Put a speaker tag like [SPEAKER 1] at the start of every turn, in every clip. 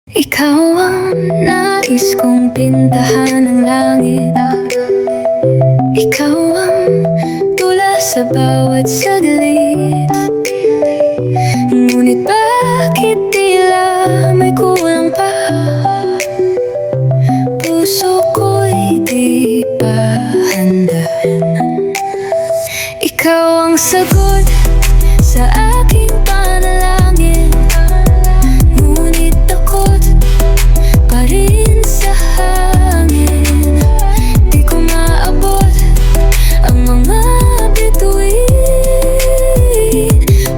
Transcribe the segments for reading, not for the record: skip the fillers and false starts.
[SPEAKER 1] Ikaw ang nais kong pintahan ng langit. Ikaw ang tula sa bawat saglit. Ngunit bakit tila may kulang pa? Puso ko'y di pa handa. Ikaw ang sagot sa aking panalangin. Ngunit takot pa rin sa hangin. Di ko maabot ang mga bituin,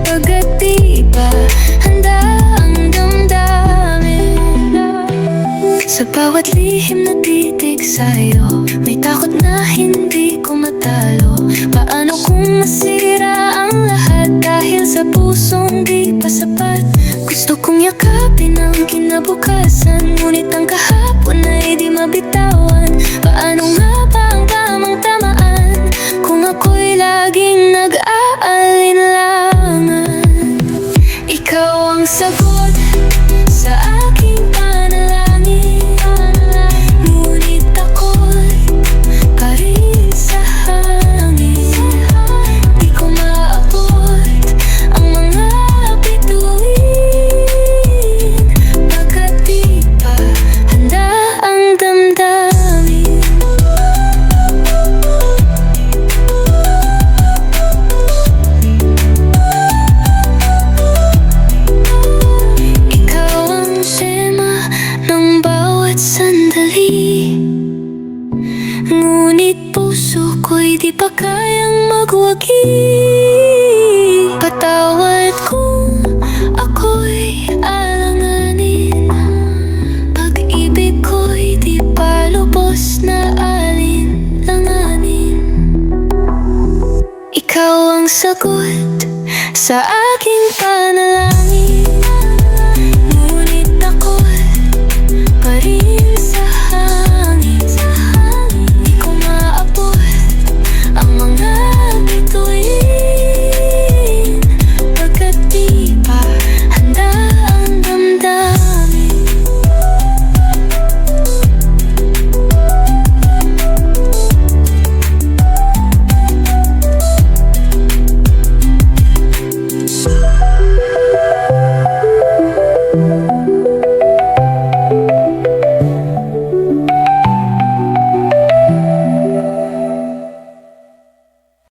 [SPEAKER 1] pagkat di pa handa ang damdamin. Sa bawat lihim na titig sa'yo, may takot na hindi ko matalo. Paano kung masira ang lahat dahil sa pusong di pa sapat? Gusto kong yakapin ang kinabukasan, ngunit ang kahapon ay di mabitawan. Paano nga ba ang tamang tamaan kung ako'y laging nag-aalinlangan? Ikaw ang sagot sa aking panalangin. Ngunit ako'y pa rin sa hangin. Di ko maabot ang mga bituin, pagkat di pa handa ang damdamin. Ikaw ang sema ng bawat sandali, ngunit puso ko'y di pa kayang magwagi. Patawad kung ako'y alanganin, pag-ibig ko'y di pa lubos na alinlanganin. Ikaw ang sagot sa aking panalangin.